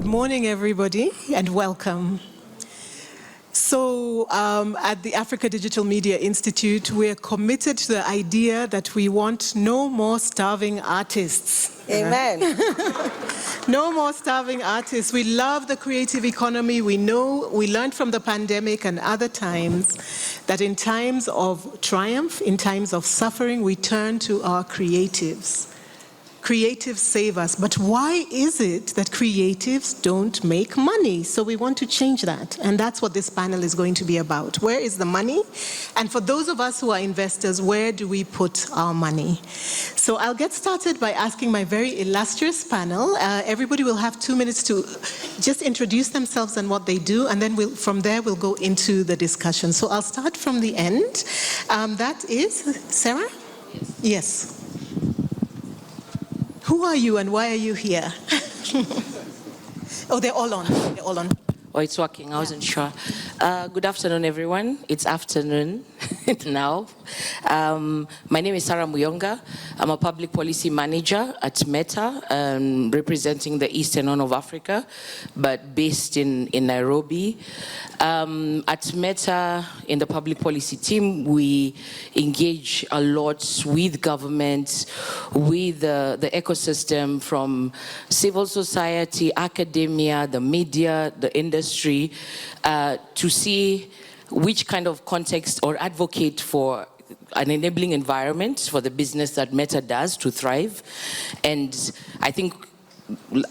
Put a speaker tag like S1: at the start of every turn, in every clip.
S1: Good morning, everybody, and welcome. So at the Africa Digital Media Institute, we're committed to the idea that we want no more starving artists.
S2: Amen.
S1: No more starving artists. We love the creative economy. We know, we learned from the pandemic and other times that in times of triumph, in times of suffering, we turn to our creatives. Creatives save us, but why is it that creatives don't make money? So we want to change that, and that's what this panel is going to be about. Where is the money? And for those of us who are investors, where do we put our money? So I'll get started by asking my very illustrious panel. Everybody will have 2 minutes to just introduce themselves and what they do, and then from there we'll go into the discussion. So I'll start from the end. That is Sarah? Yes. Who are you and why are you here? Oh, they're all on. They're all on.
S3: Oh, it's working. I wasn't sure. Good afternoon, everyone. It's afternoon now. My name is Sarah Muyonga. I'm a public policy manager at Meta, representing the Eastern Horn of Africa, but based in Nairobi. At Meta, in the public policy team, we engage a lot with government, with the ecosystem, from civil society, academia, the media, the industry, to see which kind of context or advocate for an enabling environment for the business that Meta does to thrive. And I think,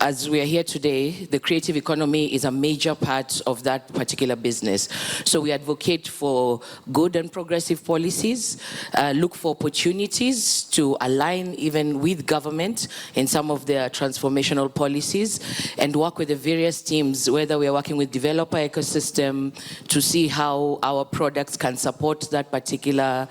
S3: as we are here today, the creative economy is a major part of that particular business. So we advocate for good and progressive policies, look for opportunities to align even with government in some of their transformational policies, and work with the various teams, whether we are working with developer ecosystem to see how our products can support that particular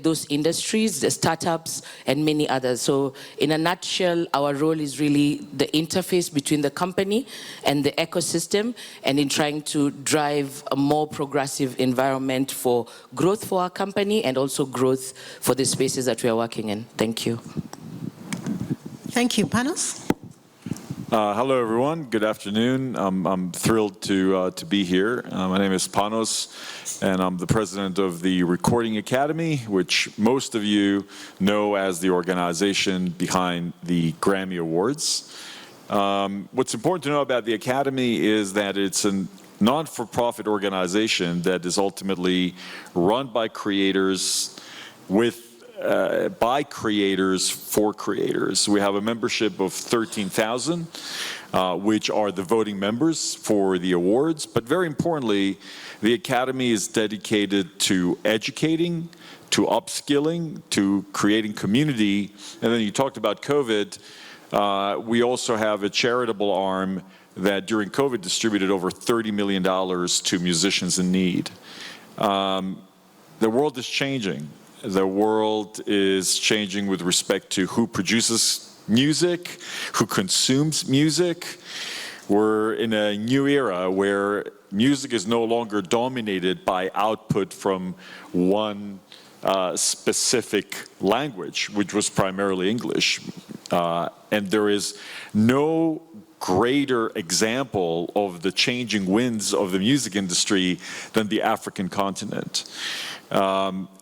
S3: those industries, the startups, and many others. So in a nutshell, our role is really the interface between the company and the ecosystem, and in trying to drive a more progressive environment for growth for our company and also growth for the spaces that we are working in. Thank you.
S1: Thank you. Panos?
S4: Hello, everyone. Good afternoon. I'm thrilled to be here. My name is Panos, and I'm the president of the Recording Academy, which most of you know as the organization behind the Grammy Awards. What's important to know about the Academy is that it's a non-for-profit organization that is ultimately run by creators by creators for creators. We have a membership of 13,000, which are the voting members for the awards. But very importantly, the Academy is dedicated to educating, to upskilling, to creating community. And then you talked about COVID. We also have a charitable arm that during COVID distributed over $30 million to musicians in need. The world is changing. The world is changing with respect to who produces music, who consumes music. We're in a new era where music is no longer dominated by output from one specific language, which was primarily English. And there is no greater example of the changing winds of the music industry than the African continent.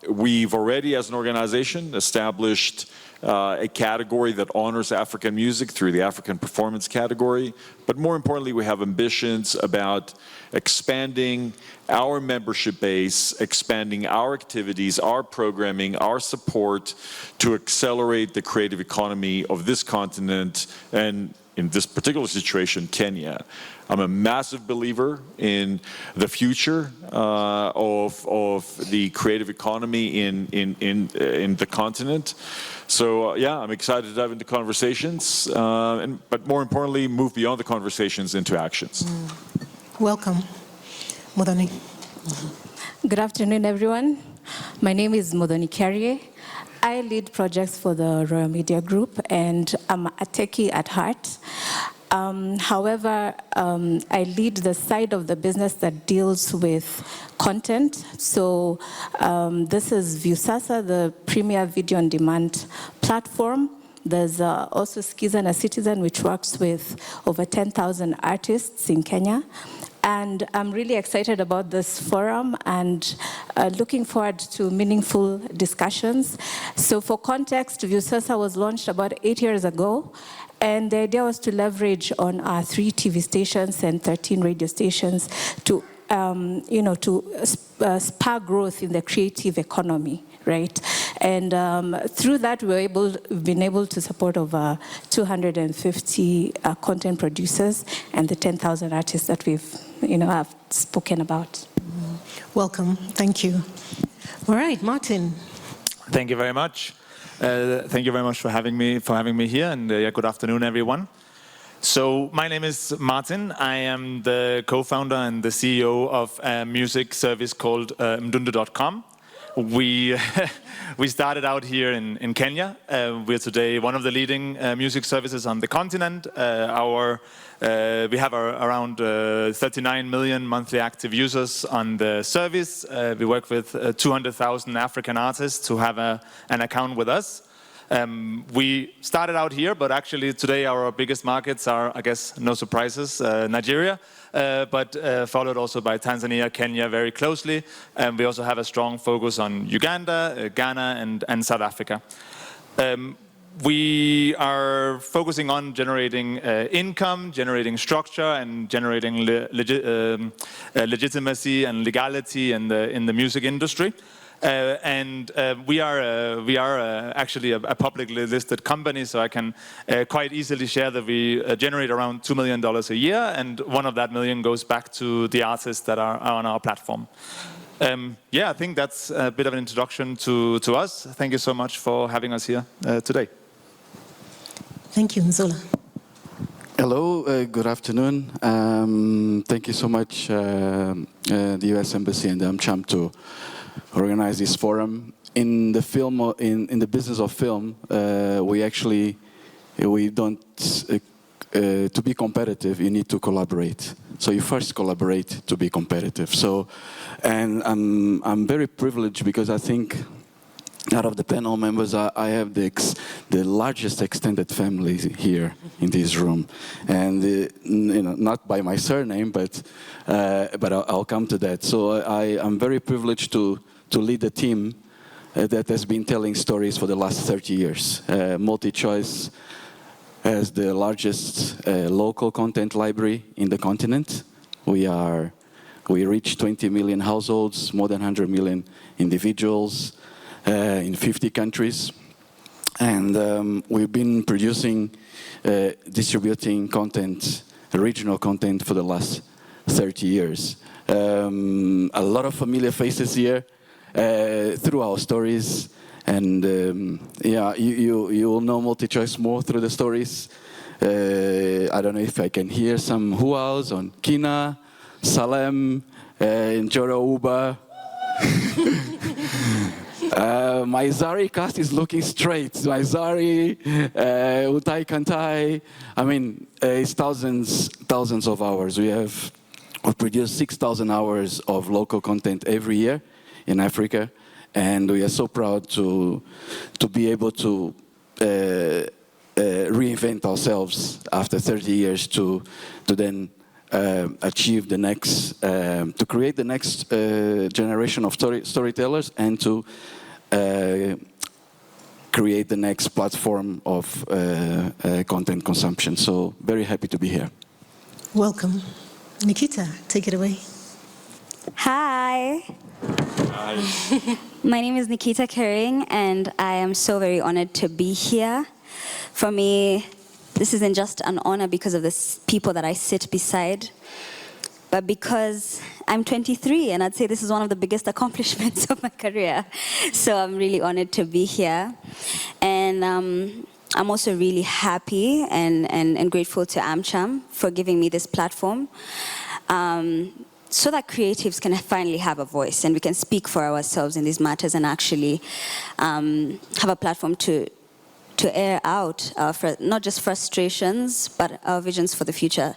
S4: We've already, as an organization, established a category that honors African music through the African performance category. But more importantly, we have ambitions about expanding our membership base, expanding our activities, our programming, our support to accelerate the creative economy of this continent, and in this particular situation, Kenya. I'm a massive believer in the future of the creative economy in the continent. So yeah, I'm excited to dive into conversations, but more importantly, move beyond the conversations into actions.
S1: Welcome. Modoni.
S5: Good afternoon, everyone. My name is Modoni Carrier. I lead projects for the Royal Media Group, and I'm a techie at heart. However, I lead the side of the business that deals with content. So this is Viusasa, the premier video on demand platform There's also Skiza a Citizen, which works with over 10,000 artists in Kenya. And I'm really excited about this forum and looking forward to meaningful discussions. So for context, Viusasa was launched about 8 years ago. And the idea was to leverage on our 3 TV stations and 13 radio stations to, spur growth in the creative economy, right? And through that, we've been able to support over 250 content producers and the 10,000 artists that have spoken about.
S1: Welcome. Thank you. All right, Martin.
S2: Thank you very much. Thank you very much for having me here, and good afternoon, everyone. So my name is Martin. I am the co-founder and the CEO of a music service called Mdundo.com. We started out here in Kenya. We're today one of the leading music services on the continent. We have around 39 million monthly active users on the service. We work with 200,000 African artists who have an account with us. We started out here, but actually today our biggest markets are, I guess, no surprises, Nigeria, but followed also by Tanzania, Kenya very closely. And we also have a strong focus on Uganda, Ghana, and South Africa. We are focusing on generating income, generating structure, and generating legitimacy and legality in the music industry. We are actually a publicly listed company, so I can quite easily share that we generate around $2 million a year, and one of that million goes back to the artists that are on our platform. I think that's a bit of an introduction to us. Thank you so much for having us here today.
S1: Thank you, Nzola.
S6: Hello, good afternoon. Thank you so much, the U.S. Embassy and AmCham to organize this forum. In the film, in the business of film, we don't, to be competitive, you need to collaborate. So you first collaborate to be competitive. So, and I'm very privileged because I think out of the panel members, I have the largest extended family here in this room, and not by my surname, but I'll come to that. So I'm very privileged to lead a team that has been telling stories for the last 30 years. MultiChoice has the largest local content library in the continent. We reach 20 million households, more than 100 million individuals in 50 countries. And we've been producing, distributing content, original content for the last 30 years. A lot of familiar faces here through our stories. And you will know MultiChoice more through the stories. I don't know if I can hear some huaos on Kina, Salem, Njoro Uba. My Zari cast is looking straight. My Zari, Utai Kantai. I mean, it's thousands of hours. We produce 6,000 hours of local content every year in Africa, and we are so proud to be able to reinvent ourselves after 30 years to then achieve the next, to create the next generation of storytellers and to create the next platform of content consumption. So very happy to be here.
S1: Welcome. Nikita, take it away.
S7: Hi.
S4: Hi.
S7: My name is Nikita Kering, and I am so very honored to be here. For me, this isn't just an honor because of the people that I sit beside, but because I'm 23, and I'd say this is one of the biggest accomplishments of my career. So I'm really honored to be here. And I'm also really happy and grateful to AmCham for giving me this platform, so that creatives can finally have a voice and we can speak for ourselves in these matters and actually have a platform to air out not just frustrations, but our visions for the future.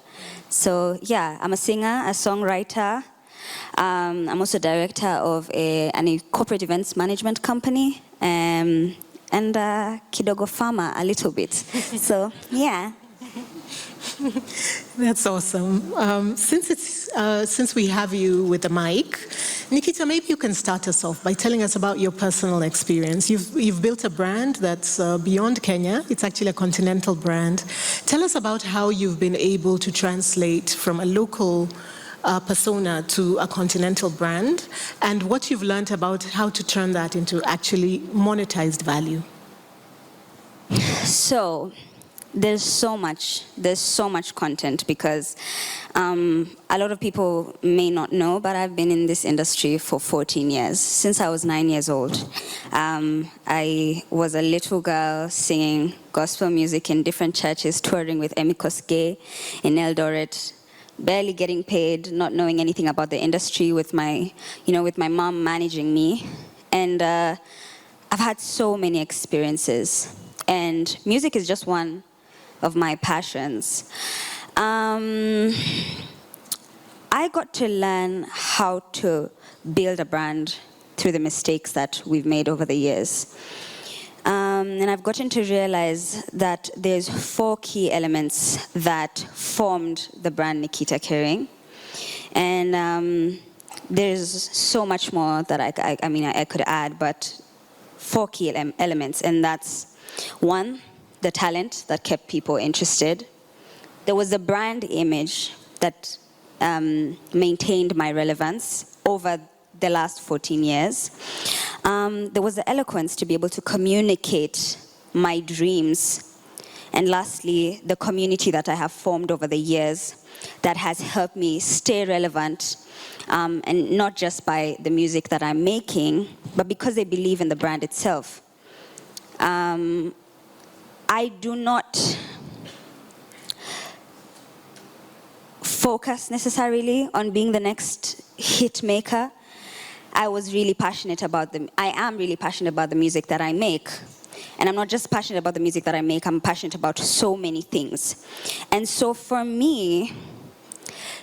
S7: So yeah, I'm a singer, a songwriter. I'm also director of a corporate events management company. and kidogo farmer a little bit. So, yeah.
S1: That's awesome. Since we have you with the mic, Nikita, maybe you can start us off by telling us about your personal experience. You've built a brand that's beyond Kenya. It's actually a continental brand. Tell us about how you've been able to translate from a local persona to a continental brand, and what you've learned about how to turn that into actually monetized value.
S7: So, there's so much content because a lot of people may not know, but I've been in this industry for 14 years, since I was 9 years old. I was a little girl singing gospel music in different churches, touring with Emikos Gay in Eldoret, barely getting paid, not knowing anything about the industry, with my mom managing me. And I've had so many experiences, and music is just one of my passions. I got to learn how to build a brand through the mistakes that we've made over the years. And I've gotten to realize that there's 4 key elements that formed the brand Nikita Kering. And there's so much more that I could add, but 4 key elements, and that's 1, the talent that kept people interested. There was the brand image that maintained my relevance over the last 14 years. There was the eloquence to be able to communicate my dreams. And lastly, the community that I have formed over the years that has helped me stay relevant, and not just by the music that I'm making, but because they believe in the brand itself. I do not focus necessarily on being the next hit maker. I am really passionate about the music that I make. And I'm not just passionate about the music that I make, I'm passionate about so many things. And so for me,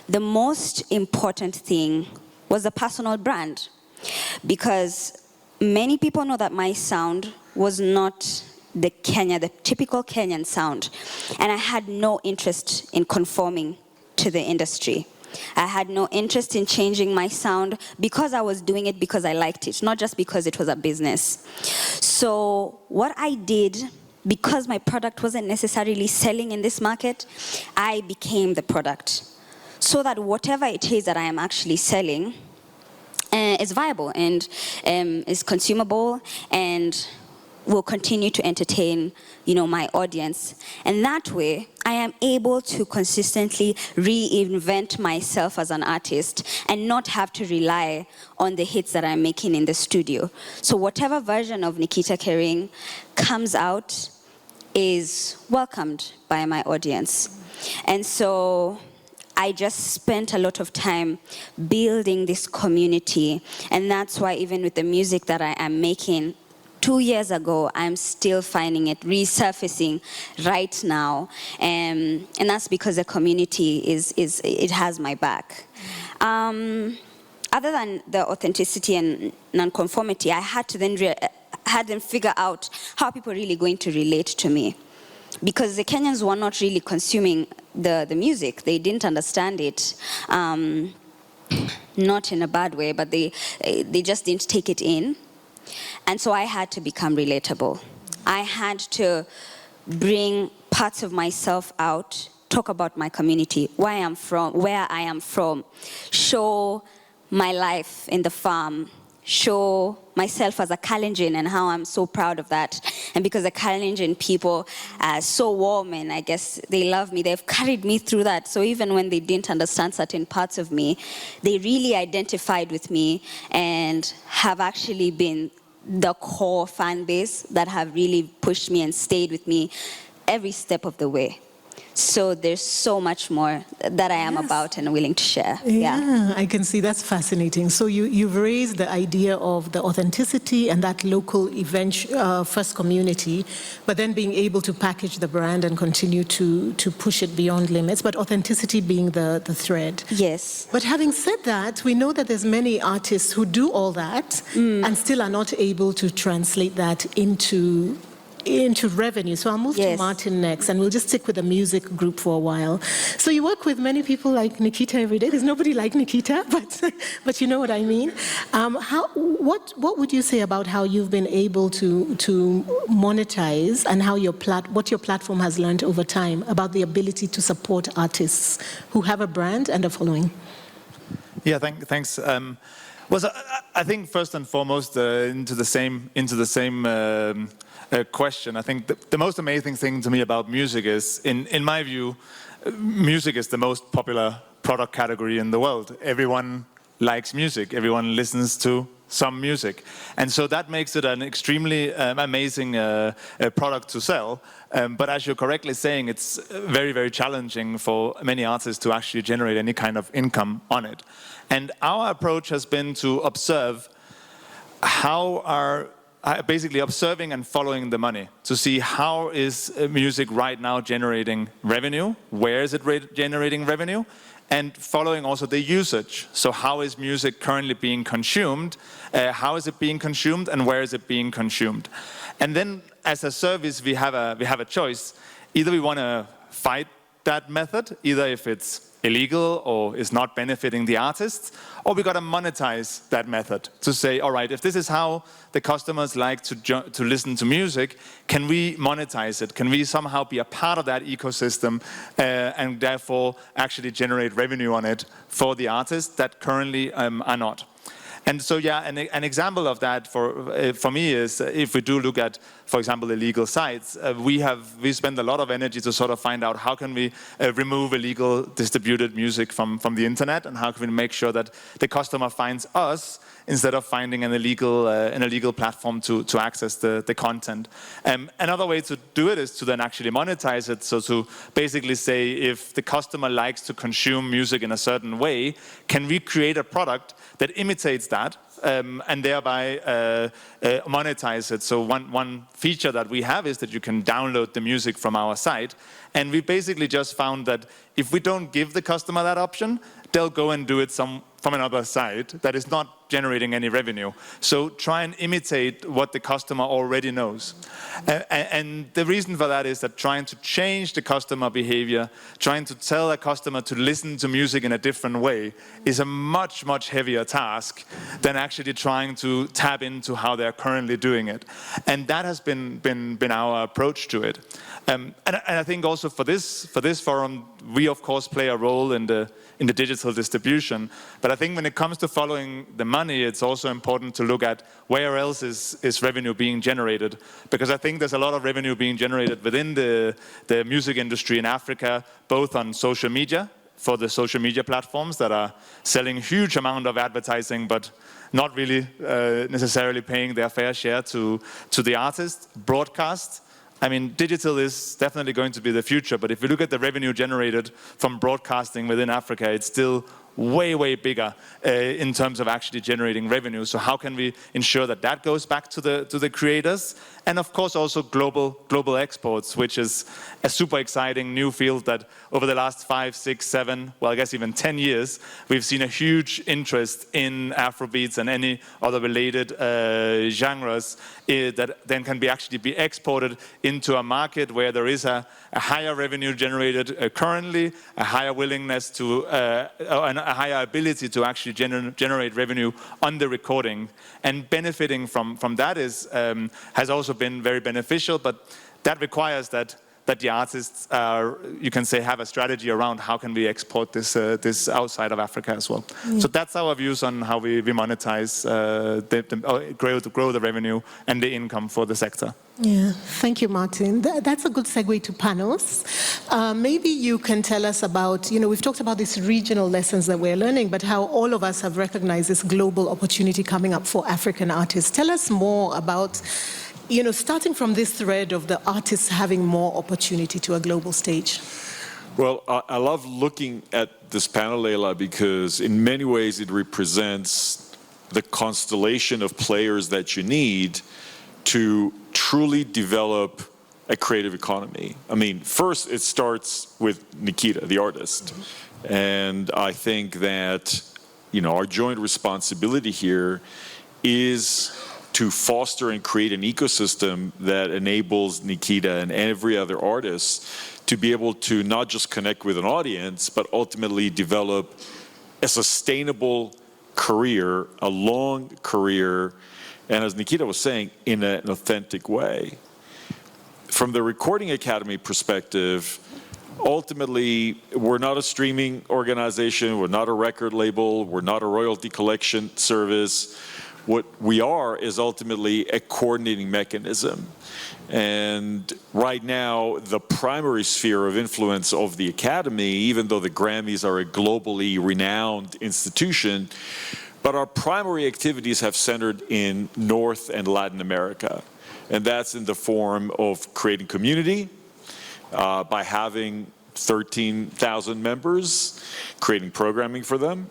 S7: the most important thing was the personal brand. Because many people know that my sound was not the typical Kenyan sound. And I had no interest in conforming to the industry. I had no interest in changing my sound because I was doing it because I liked it, not just because it was a business. So what I did, because my product wasn't necessarily selling in this market, I became the product. So that whatever it is that I am actually selling is viable and is consumable and will continue to entertain, my audience. And that way, I am able to consistently reinvent myself as an artist and not have to rely on the hits that I'm making in the studio. So whatever version of Nikita Kering comes out is welcomed by my audience. And so I just spent a lot of time building this community. And that's why even with the music that I am making, 2 years ago, I'm still finding it resurfacing right now. And that's because the community it has my back. Other than the authenticity and non-conformity, I had to then figure out how people are really going to relate to me. Because the Kenyans were not really consuming the music. They didn't understand it. Not in a bad way, but they just didn't take it in. And so I had to become relatable. I had to bring parts of myself out, talk about my community, where I am from, show my life in the farm, show myself as a Kalenjin and how I'm so proud of that. And because the Kalenjin people are so warm and I guess they love me, they've carried me through that. So even when they didn't understand certain parts of me, they really identified with me and have actually been the core fan base that have really pushed me and stayed with me every step of the way. So there's so much more that I am about and willing to share.
S1: Yeah, I can see that's fascinating. So you've raised the idea of the authenticity and that local event first community, but then being able to package the brand and continue to push it beyond limits, but authenticity being the thread.
S7: Yes.
S1: But having said that, we know that there's many artists who do all that and still are not able to translate that into revenue. So I'll move to Martin next, and we'll just stick with the music group for a while. So you work with many people like Nikita every day. There's nobody like Nikita, but you know what I mean. What would you say about how you've been able to monetize and how what your platform has learned over time about the ability to support artists who have a brand and a following?
S2: Yeah, thanks. Well, so I think first and foremost, into the same question. I think the most amazing thing to me about music is, in my view, music is the most popular product category in the world. Everyone likes music. Everyone listens to some music. And so that makes it an extremely amazing product to sell. But as you're correctly saying, it's very, very challenging for many artists to actually generate any kind of income on it. And our approach has been to observe basically observing and following the money to see how is music right now generating revenue, where is it generating revenue, and following also the usage. So how is music currently being consumed, how is it being consumed, and where is it being consumed? And then as a service, we have a choice. Either we want to fight that method, either if it's illegal or is not benefiting the artists, or we got to monetize that method to say, all right, if this is how the customers like to listen to music, can we monetize it? Can we somehow be a part of that ecosystem and therefore actually generate revenue on it for the artists that currently are not? And so, yeah, an example of that for me is if we do look at, for example, illegal sites, we spend a lot of energy to sort of find out how can we remove illegal distributed music from the internet, and how can we make sure that the customer finds us instead of finding an illegal platform to access the content. Another way to do it is to then actually monetize it. So to basically say, if the customer likes to consume music in a certain way, can we create a product that imitates that and thereby monetize it? So one feature that we have is that you can download the music from our site. And we basically just found that if we don't give the customer that option, they'll go and do it from another site that is not generating any revenue. So try and imitate what the customer already knows. And the reason for that is that trying to change the customer behavior, trying to tell a customer to listen to music in a different way is a much, much heavier task than actually trying to tap into how they're currently doing it. And that has been our approach to it. And I think also for this forum, we of course play a role in the digital distribution. But I think when it comes to following the money, it's also important to look at where else is revenue being generated. Because I think there's a lot of revenue being generated within the music industry in Africa, both on social media, for the social media platforms that are selling a huge amount of advertising, but not really necessarily paying their fair share to the artists. Broadcast. I mean, digital is definitely going to be the future, but if you look at the revenue generated from broadcasting within Africa, it's still way, way bigger in terms of actually generating revenue. So how can we ensure that that goes back to the creators? And of course also global exports, which is a super exciting new field that over the last 5, 6, 7, well, I guess even 10 years, we've seen a huge interest in Afrobeats and any other related genres that then can actually be exported into a market where there is a higher revenue generated currently, a higher willingness to, and a higher ability to actually generate revenue on the recording. And benefiting from that has also been very beneficial, but that requires that the artists, you can say, have a strategy around how can we export this outside of Africa as well. So that's our views on how we monetize, grow the revenue and the income for the sector.
S1: Yeah, thank you, Martin. That's a good segue to panels. Maybe you can tell us about, we've talked about these regional lessons that we're learning, but how all of us have recognized this global opportunity coming up for African artists. Tell us more about, starting from this thread of the artists having more opportunity to a global stage.
S4: Well, I love looking at this panel, Leila, because in many ways it represents the constellation of players that you need to truly develop a creative economy. I mean, first it starts with Nikita, the artist. And I think that, you know, our joint responsibility here is to foster and create an ecosystem that enables Nikita and every other artist to be able to not just connect with an audience, but ultimately develop a sustainable career, a long career, and as Nikita was saying, in an authentic way. From the Recording Academy perspective, ultimately, we're not a streaming organization, we're not a record label, we're not a royalty collection service. What we are is ultimately a coordinating mechanism. And right now, the primary sphere of influence of the Academy, even though the Grammys are a globally renowned institution, but our primary activities have centered in North and Latin America. And that's in the form of creating community, by having 13,000 members, creating programming for them,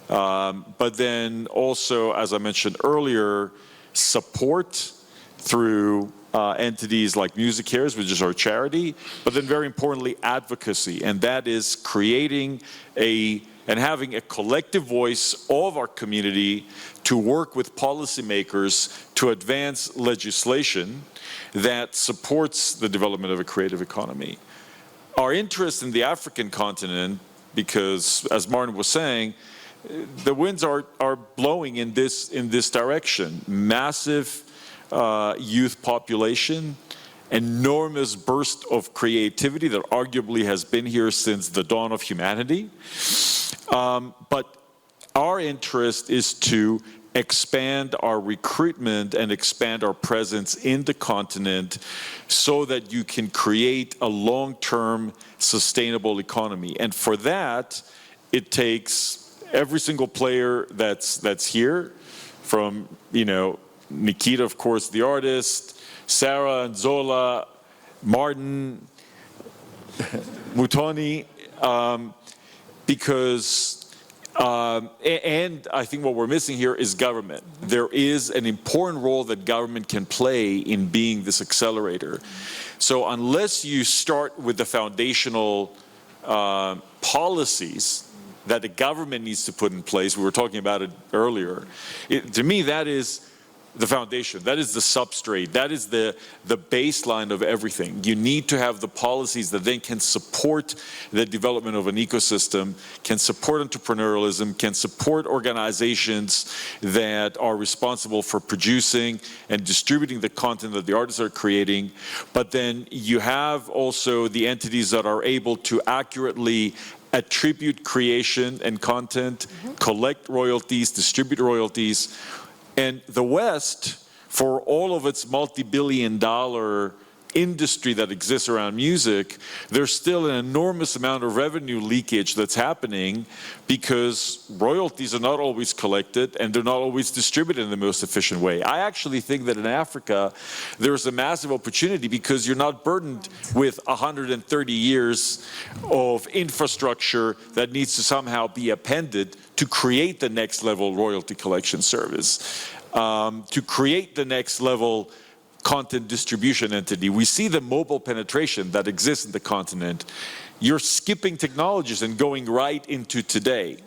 S4: but then also, as I mentioned earlier, support through entities like Music Cares, which is our charity, but then very importantly, advocacy, and that is creating and having a collective voice of our community to work with policymakers to advance legislation that supports the development of a creative economy. Our interest in the African continent, because as Martin was saying, the winds are blowing in this direction. Massive youth population, enormous burst of creativity that arguably has been here since the dawn of humanity. But our interest is to expand our recruitment and expand our presence in the continent so that you can create a long-term sustainable economy. And for that, it takes every single player that's here, from, you know, Nikita, of course, the artist, Sarah and Zola, Martin, Mutoni, because and I think what we're missing here is government. There is an important role that government can play in being this accelerator. So unless you start with the foundational policies that the government needs to put in place, we were talking about it earlier, to me that is the foundation, that is the substrate, that is the baseline of everything. You need to have the policies that then can support the development of an ecosystem, can support entrepreneurialism, can support organizations that are responsible for producing and distributing the content that the artists are creating. But then you have also the entities that are able to accurately attribute creation and content, collect royalties, distribute royalties. And the West, for all of its multi-billion-dollar industry that exists around music, there's still an enormous amount of revenue leakage that's happening because royalties are not always collected and they're not always distributed in the most efficient way. I actually think that in Africa, there's a massive opportunity because you're not burdened with 130 years of infrastructure that needs to somehow be appended to create the next level royalty collection service, to create the next level content distribution entity. We see the mobile penetration that exists in the continent. You're skipping technologies and going right into today.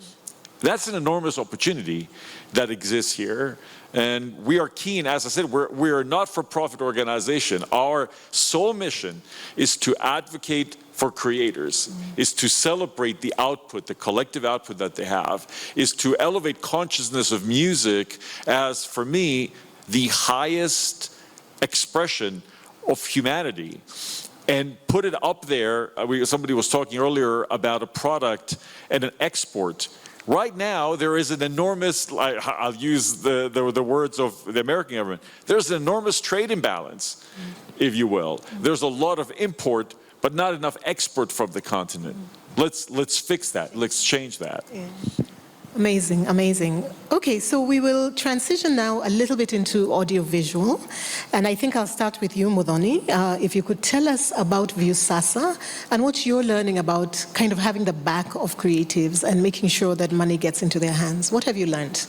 S4: That's an enormous opportunity that exists here. And we are keen, as I said, we're a not-for-profit organization. Our sole mission is to advocate for creators, is to celebrate the output, the collective output that they have, is to elevate consciousness of music as, for me, the highest expression of humanity, and put it up there. Somebody was talking earlier about a product and an export. Right now, there is an enormous, I'll use the words of the American government, there's an enormous trade imbalance, if you will. There's a lot of import, but not enough export from the continent. Let's fix that. Let's change that.
S1: Yeah. Amazing, amazing. Okay, so we will transition now a little bit into audiovisual. And I think I'll start with you, Muthoni. If you could tell us about Viusasa and what you're learning about kind of having the back of creatives and making sure that money gets into their hands. What have you learned?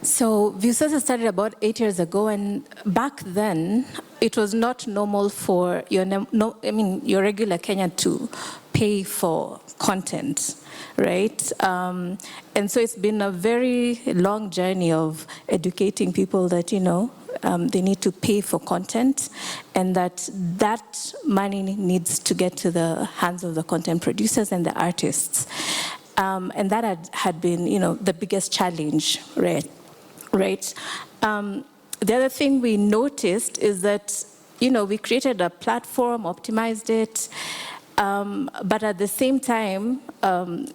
S5: So Viusasa started about 8 years ago, and back then it was not normal for your regular Kenyan to pay for content, right? And so it's been a very long journey of educating people that they need to pay for content, and that money needs to get to the hands of the content producers and the artists, and that had been the biggest challenge, right? The other thing we noticed is that, we created a platform, optimized it, but at the same time,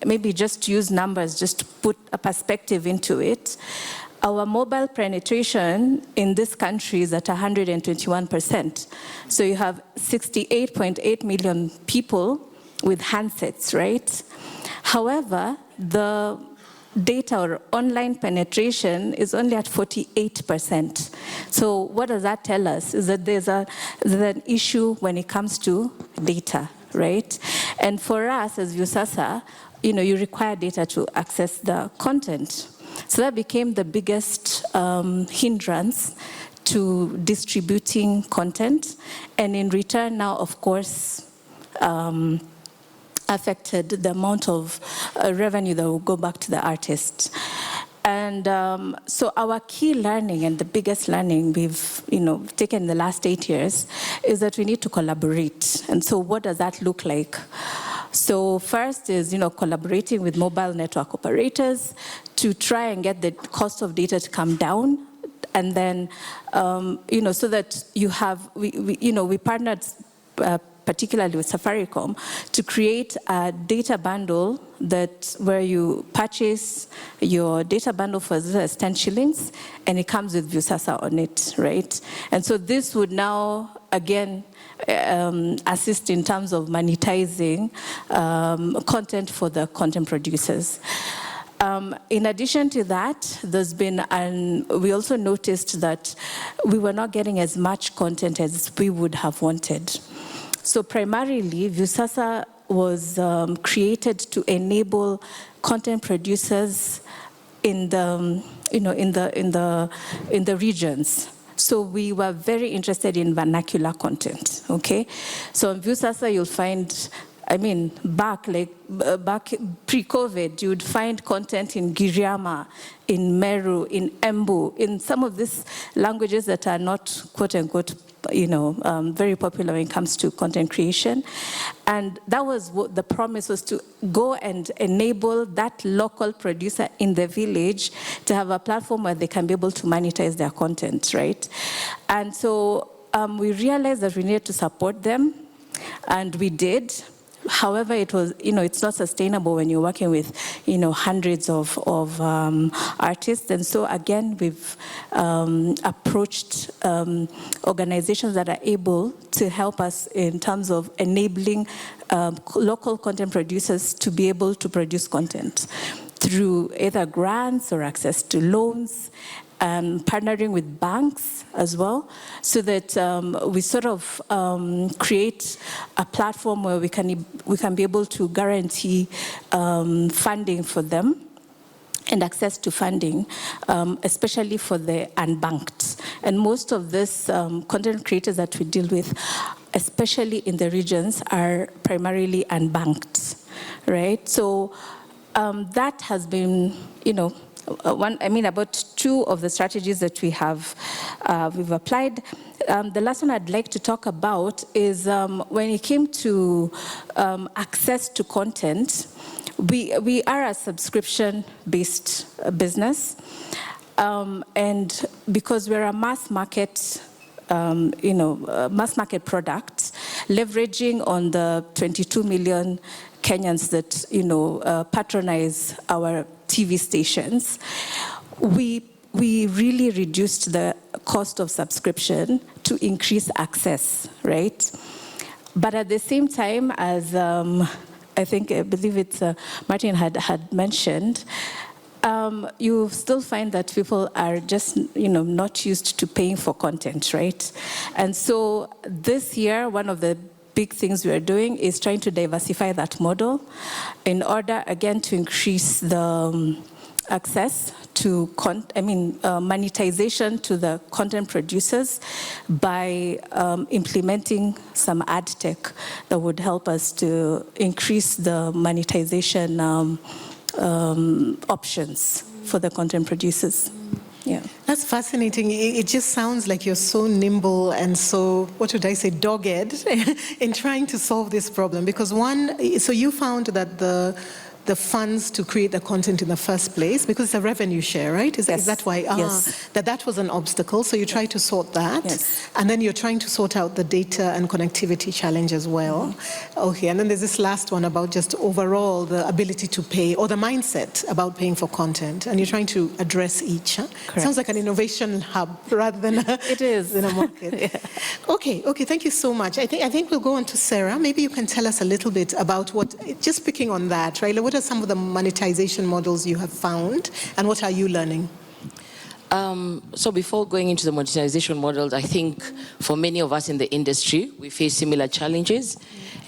S5: maybe just use numbers, just to put a perspective into it. Our mobile penetration in this country is at 121%. So you have 68.8 million people with handsets, right? However, the data or online penetration is only at 48%. So what does that tell us? Is that there's an issue when it comes to data, right? And for us as Viusasa, you require data to access the content. So that became the biggest hindrance to distributing content. And in return now, of course, affected the amount of revenue that will go back to the artists. And so our key learning, and the biggest learning we've taken in the last 8 years, is that we need to collaborate. And so what does that look like? So first is collaborating with mobile network operators to try and get the cost of data to come down. And then so that we partnered particularly with Safaricom, to create a data bundle where you purchase your data bundle for just 10 shillings, and it comes with Viusasa on it, right? And so this would now, again, assist in terms of monetizing content for the content producers. In addition to that, we also noticed that we were not getting as much content as we would have wanted. So primarily, Viusasa was created to enable content producers in the regions. So we were very interested in vernacular content. Okay, so on Viusasa you'll find, back pre-COVID, you would find content in Giriama, in Meru, in Embu, in some of these languages that are not quote unquote very popular when it comes to content creation. And that was what the promise was, to go and enable that local producer in the village to have a platform where they can be able to monetize their content, right? And so we realized that we needed to support them, and we did. However, it was, it's not sustainable when you're working with, hundreds of artists. And so again, we've approached organizations that are able to help us in terms of enabling local content producers to be able to produce content through either grants or access to loans, partnering with banks as well, so that we sort of create a platform where we can be able to guarantee funding for them and access to funding, especially for the unbanked. And most of this content creators that we deal with, especially in the regions, are primarily unbanked, right? So that has been, about two of the strategies that we've applied. The last one I'd like to talk about is when it came to access to content. We are a subscription-based business, and because we're a mass market product, leveraging on the 22 million Kenyans that patronize our TV stations, we really reduced the cost of subscription to increase access, right? But at the same time, as I believe it's Martin had mentioned, you still find that people are just, not used to paying for content, right? And so this year, one of the big things we are doing is trying to diversify that model in order, again, to increase the access to monetization to the content producers by implementing some ad tech that would help us to increase the monetization options for the content producers. Yeah.
S1: That's fascinating. It just sounds like you're so nimble and so, what would I say, dogged in trying to solve this problem. Because so you found that the funds to create the content in the first place, because it's a revenue share, right? Is that why?
S5: Yes.
S1: That was an obstacle, so you try to sort that.
S5: Yes.
S1: And then you're trying to sort out the data and connectivity challenge as well.
S5: Mm-hmm.
S1: Okay, and then there's this last one about just overall the ability to pay, or the mindset about paying for content, and you're trying to address each. Huh? Sounds like an innovation hub rather than
S5: It is.
S1: a market.
S5: Yeah.
S1: Okay, thank you so much. I think we'll go on to Sarah. Maybe you can tell us a little bit about just picking on that, right? What are some of the monetization models you have found, and what are you learning?
S3: So before going into the monetization models, I think for many of us in the industry, we face similar challenges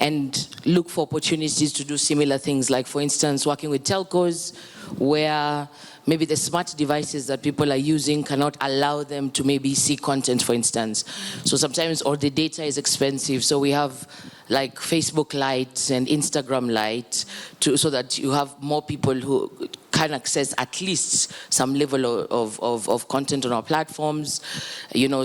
S3: and look for opportunities to do similar things, like, for instance, working with telcos, where maybe the smart devices that people are using cannot allow them to maybe see content, for instance. So sometimes, or the data is expensive, so we have like Facebook Lite and Instagram Lite, so that you have more people who can access at least some level of content on our platforms.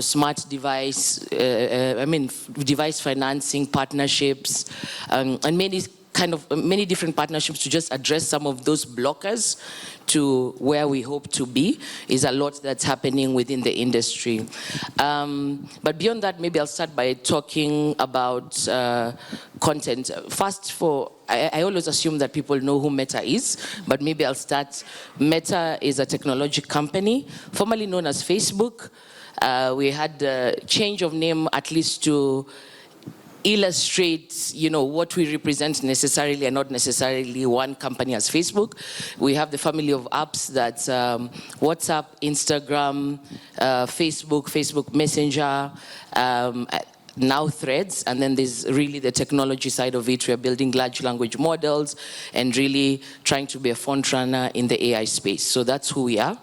S3: Smart device, device financing partnerships, and many different partnerships to just address some of those blockers to where we hope to be. Is a lot that's happening within the industry. But beyond that, maybe I'll start by talking about content. First, I always assume that people know who Meta is, but maybe I'll start. Meta is a technology company, formerly known as Facebook. We had a change of name at least to illustrate, what we represent necessarily and not necessarily one company as Facebook. We have the family of apps that's WhatsApp, Instagram, Facebook Messenger, now Threads, and then there's really the technology side of it. We're building large language models and really trying to be a front runner in the AI space. So that's who we are.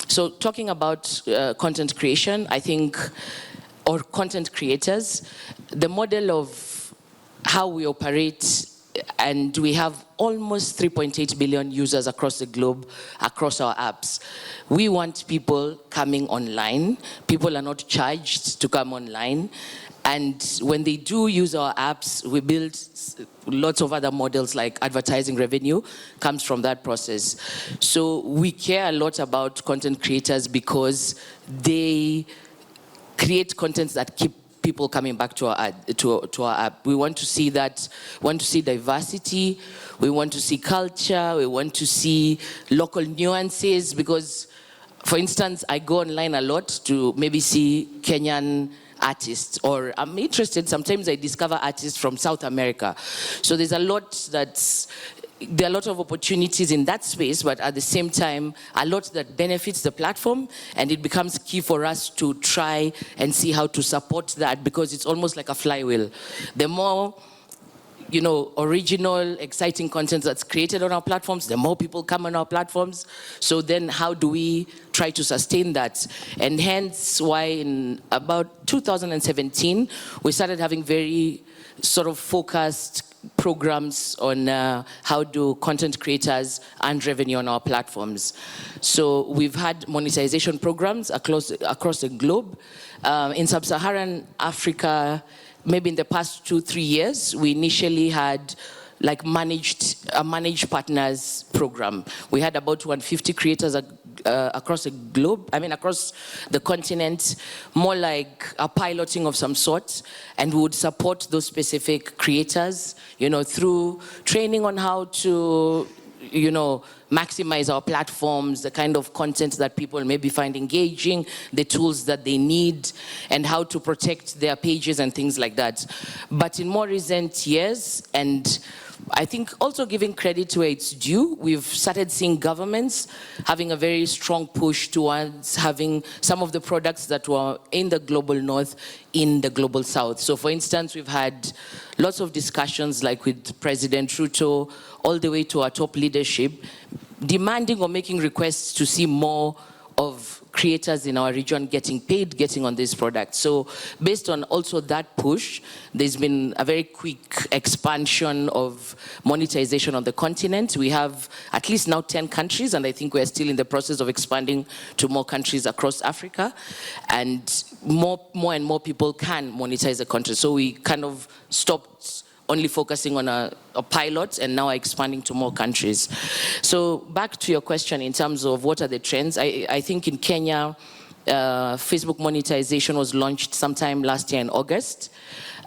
S3: So talking about content creation, I think, or content creators, the model of how we operate, and we have almost 3.8 billion users across the globe, across our apps. We want people coming online. People are not charged to come online. And when they do use our apps, we build lots of other models, like advertising revenue comes from that process. So we care a lot about content creators because they create content that keep people coming back to our app. We want to see diversity, we want to see culture, we want to see local nuances, because, for instance, I go online a lot to maybe see Kenyan artists, or I'm interested, sometimes I discover artists from South America. So there are a lot of opportunities in that space, but at the same time, a lot that benefits the platform, and it becomes key for us to try and see how to support that, because it's almost like a flywheel. The more, original, exciting content that's created on our platforms, the more people come on our platforms. So then how do we try to sustain that? And hence why in about 2017, we started having very sort of focused programs on how do content creators earn revenue on our platforms. So we've had monetization programs across the globe. In sub-Saharan Africa, maybe in the past 2-3 years, we initially had like a managed partners program. We had about 150 creators across the globe, across the continent, more like a piloting of some sort, and we would support those specific creators, through training on how to maximize our platforms, the kind of content that people maybe find engaging, the tools that they need, and how to protect their pages and things like that. But in more recent years, and I think also giving credit where it's due, we've started seeing governments having a very strong push towards having some of the products that were in the global north in the global south. So for instance, we've had lots of discussions like with President Ruto, all the way to our top leadership, demanding or making requests to see more of creators in our region getting paid, getting on this product. So based on also that push, there's been a very quick expansion of monetization on the continent. We have at least now 10 countries, and I think we're still in the process of expanding to more countries across Africa. And more and more people can monetize the country. So we kind of stopped only focusing on a pilot and now expanding to more countries. So back to your question in terms of what are the trends, I think in Kenya, Facebook monetization was launched sometime last year in August.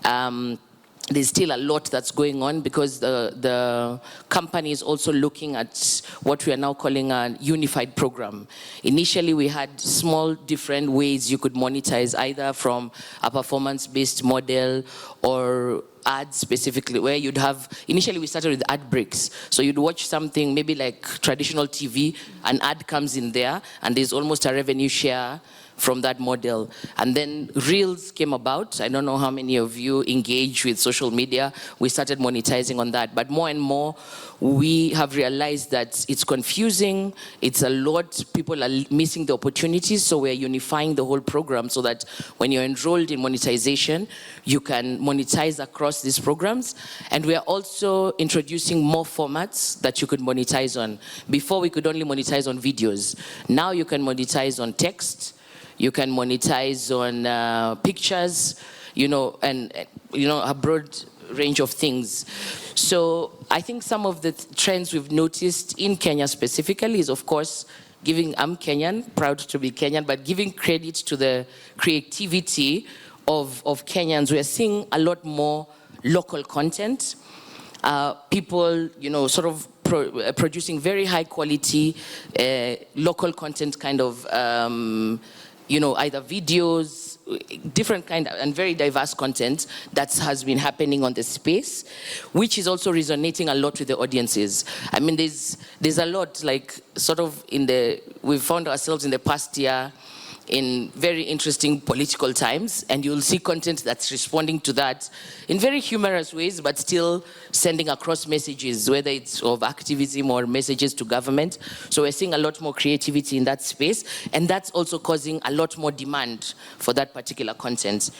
S3: There's still a lot that's going on because the company is also looking at what we are now calling a unified program. Initially, we had small different ways you could monetize, either from a performance-based model or ads specifically, where you'd have, initially we started with ad breaks. So you'd watch something, maybe like traditional TV, an ad comes in there, and there's almost a revenue share from that model. And then Reels came about. I don't know how many of you engage with social media. We started monetizing on that. But more and more, we have realized that it's confusing. It's a lot. People are missing the opportunities. So we're unifying the whole program so that when you're enrolled in monetization, you can monetize across these programs. And we are also introducing more formats that you could monetize on. Before, we could only monetize on videos. Now you can monetize on text. You can monetize on pictures, and a broad range of things. So I think some of the trends we've noticed in Kenya specifically is, of course, I'm Kenyan, proud to be Kenyan, but giving credit to the creativity of Kenyans. We're seeing a lot more local content. People, sort of producing very high quality local content kind of either videos, different kind of, and very diverse content that has been happening on the space, which is also resonating a lot with the audiences. I mean, there's a lot, like, sort of we've found ourselves in the past year in very interesting political times, and you'll see content that's responding to that in very humorous ways, but still sending across messages, whether it's of activism or messages to government. So we're seeing a lot more creativity in that space, and that's also causing a lot more demand for that particular content.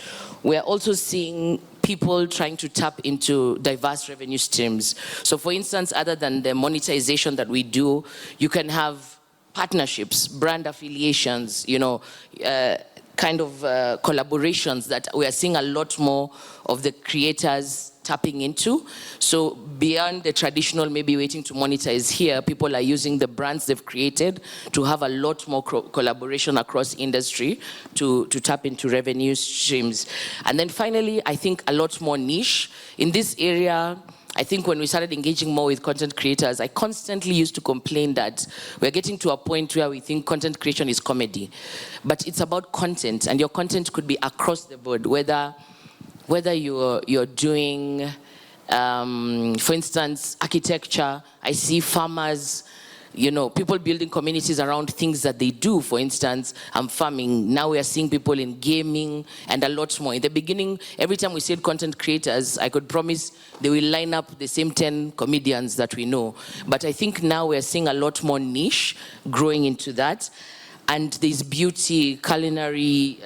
S3: We're also seeing people trying to tap into diverse revenue streams. So for instance, other than the monetization that we do, you can have partnerships, brand affiliations, kind of collaborations that we are seeing a lot more of the creators tapping into. So beyond the traditional maybe waiting to monetize here, people are using the brands they've created to have a lot more collaboration across industry to tap into revenue streams. And then finally, I think a lot more niche. In this area, I think when we started engaging more with content creators, I constantly used to complain that we're getting to a point where we think content creation is comedy. But it's about content, and your content could be across the board, whether you're doing, for instance, architecture. I see farmers, people building communities around things that they do. For instance, farming. Now we are seeing people in gaming and a lot more. In the beginning, every time we said content creators, I could promise they will line up the same 10 comedians that we know. But I think now we're seeing a lot more niche growing into that. And there's beauty, culinary,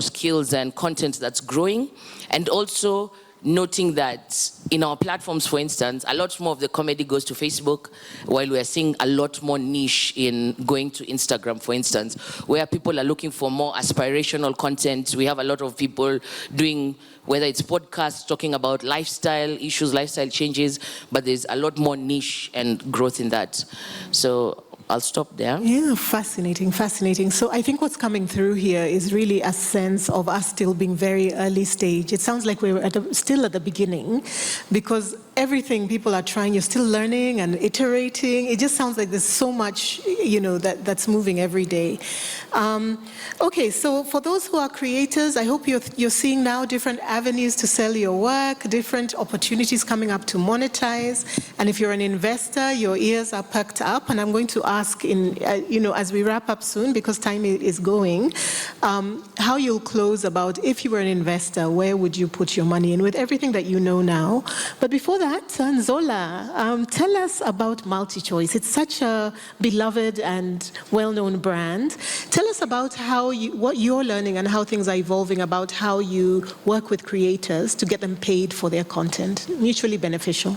S3: skills and content that's growing. And also noting that in our platforms, for instance, a lot more of the comedy goes to Facebook, while we're seeing a lot more niche in going to Instagram, for instance, where people are looking for more aspirational content. We have a lot of people doing, whether it's podcasts, talking about lifestyle issues, lifestyle changes, but there's a lot more niche and growth in that. So I'll stop there.
S1: Yeah, fascinating, fascinating. So I think what's coming through here is really a sense of us still being very early stage. It sounds like we're still at the beginning, because everything people are trying, you're still learning and iterating. It just sounds like there's so much, that's moving every day. Okay, so for those who are creators, I hope you're seeing now different avenues to sell your work, different opportunities coming up to monetize. And if you're an investor, your ears are perked up. And I'm going to ask, as we wrap up soon, because time is going, how you'll close about, if you were an investor, where would you put your money in with everything that you know now? But before that, Nzola, tell us about MultiChoice. It's such a beloved and well-known brand. Tell us about what you're learning and how things are evolving about how you work with creators to get them paid for their content, mutually beneficial.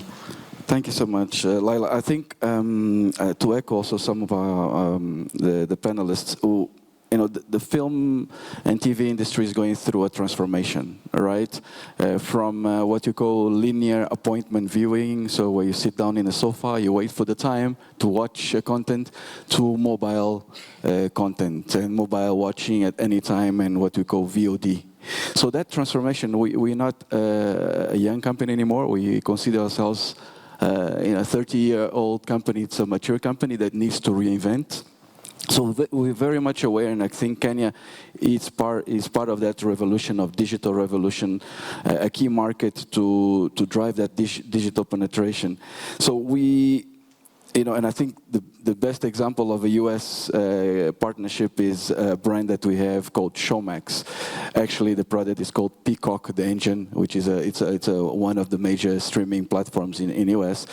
S6: Thank you so much, Laila. I think to echo also some of our, the panelists who, the film and TV industry is going through a transformation, right? From what you call linear appointment viewing, so where you sit down in a sofa, you wait for the time to watch content, to mobile content and mobile watching at any time, and what we call VOD. So that transformation, we're not a young company anymore. We consider ourselves a 30-year-old company. It's a mature company that needs to reinvent. So we're very much aware, and I think Kenya is part of that revolution, of digital revolution, a key market to drive that digital penetration. So we, and I think the best example of a US partnership is a brand that we have called Showmax. Actually, the product is called Peacock, the engine, which is one of the major streaming platforms in US,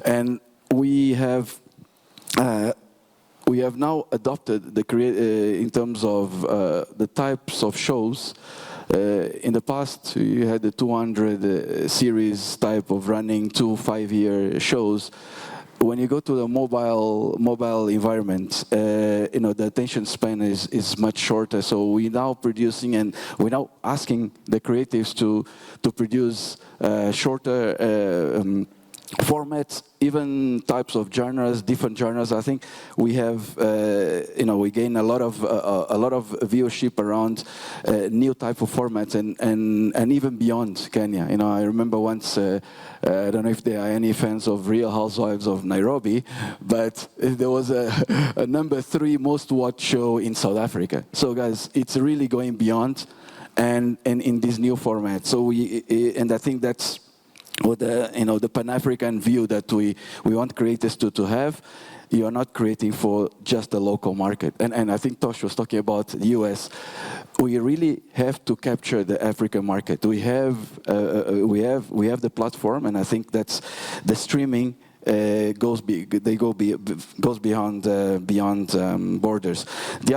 S6: and we have now adopted in terms of the types of shows. In the past, you had the 200 series type of running 2 5-year shows. When you go to the mobile environment, the attention span is much shorter. So we're now producing, and we're now asking the creatives to produce shorter formats, even types of genres, different genres. I think we have, we gain a lot of viewership around new type of formats, and even beyond Kenya. I remember once, I don't know if there are any fans of Real Housewives of Nairobi, but there was a #3 most watched show in South Africa. So guys, it's really going beyond, and in this new format. So and I think that's with the Pan-African view that we want creators to have. You are not creating for just the local market. And I think Tosh was talking about the US. We really have to capture the African market. We have the platform, and I think that's the streaming goes beyond borders. The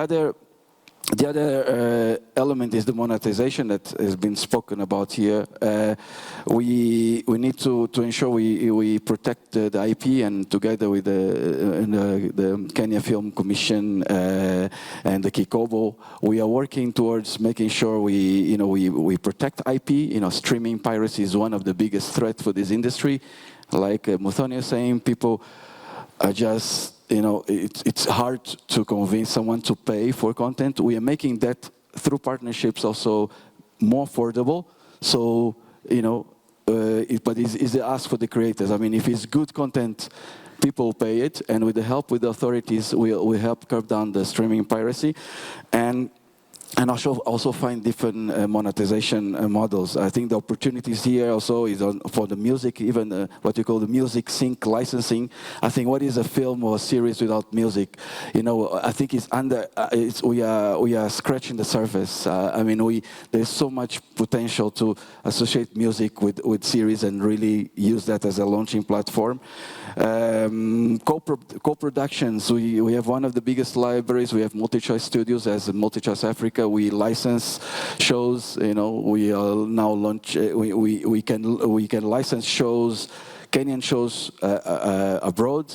S6: other element is the monetization that has been spoken about here. We need to ensure we protect the IP, and together with the Kenya Film Commission and the Kikobo, we are working towards making sure we protect IP. Streaming piracy is one of the biggest threats for this industry. Like Muthoni is saying, people are just, it's hard to convince someone to pay for content. We are making that through partnerships also more affordable. So, but it's the ask for the creators. I mean, if it's good content, people pay it, and with the help with the authorities, we help curb down the streaming piracy, and also find different monetization models. I think the opportunities here also is for the music, even what you call the music sync licensing. I think what is a film or a series without music? I think we are scratching the surface. There's so much potential to associate music with series and really use that as a launching platform. Co-productions, we have one of the biggest libraries. We have MultiChoice Studios as MultiChoice Africa. We license shows. We are now launch. We can license shows, Kenyan shows abroad.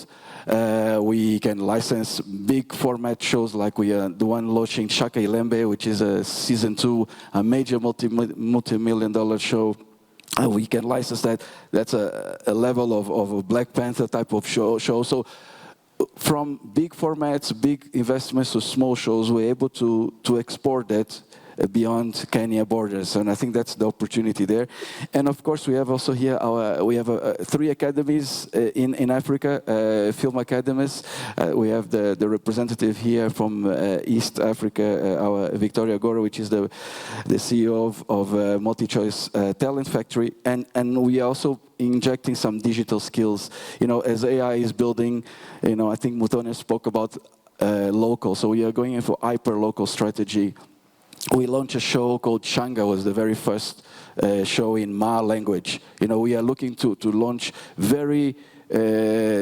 S6: We can license big format shows like we are the one launching Shaka Ilembe, which is a season 2, a major multi-million-dollar show. We can license that. That's a level of a Black Panther type of show. So from big formats, big investments to small shows, we're able to export that beyond Kenya borders, and I think that's the opportunity there. And of course, we have also here we have 3 academies in Africa, film academies. We have the representative here from East Africa, our Victoria Goro, which is the CEO of MultiChoice Talent Factory, and we are also injecting some digital skills. You know, as AI is building, you know, I think Muthone spoke about local, so we are going in for hyper-local strategy. We launched a show called Shanga, was the very first show in Ma language. You know, we are looking to launch very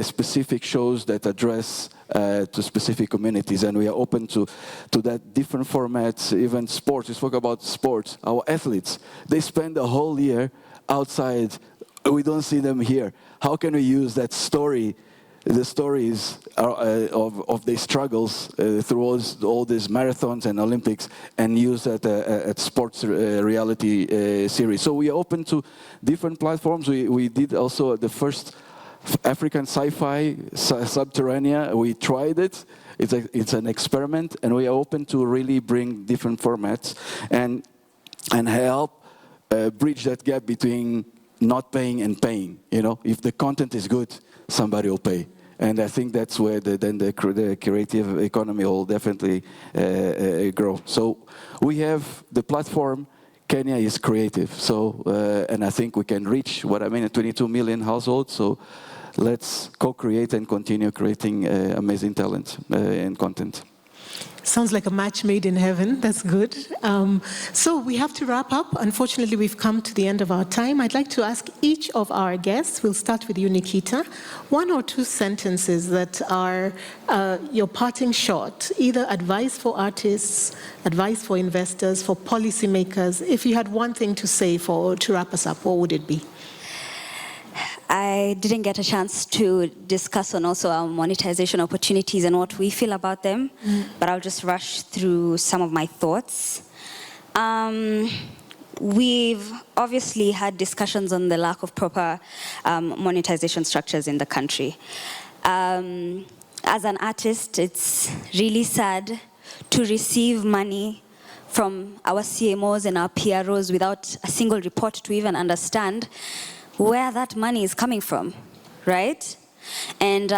S6: specific shows that address to specific communities, and we are open to that different formats, even sports. We spoke about sports. Our athletes, they spend the whole year outside. We don't see them here. How can we use that story, the stories of their struggles through all these marathons and Olympics, and use that at sports reality series? So we are open to different platforms. We did also the first African sci-fi Subterranea. We tried it. It's an experiment, and we are open to really bring different formats and help bridge that gap between not paying and paying. You know, if the content is good, somebody will pay. And I think that's where the creative economy will definitely grow. So we have the platform. Kenya is creative. So, and I think we can reach 22 million households. So let's co-create and continue creating amazing talent and content.
S1: Sounds like a match made in heaven. That's good. So we have to wrap up. Unfortunately, we've come to the end of our time. I'd like to ask each of our guests, we'll start with you, Nikita, 1 or 2 sentences that are your parting shot, either advice for artists, advice for investors, for policymakers. If you had one thing to say to wrap us up, what would it be?
S7: I didn't get a chance to discuss on also our monetization opportunities and what we feel about them, but I'll just rush through some of my thoughts. We've obviously had discussions on the lack of proper monetization structures in the country. As an artist, it's really sad to receive money from our CMOs and our PROs without a single report to even understand where that money is coming from, right? And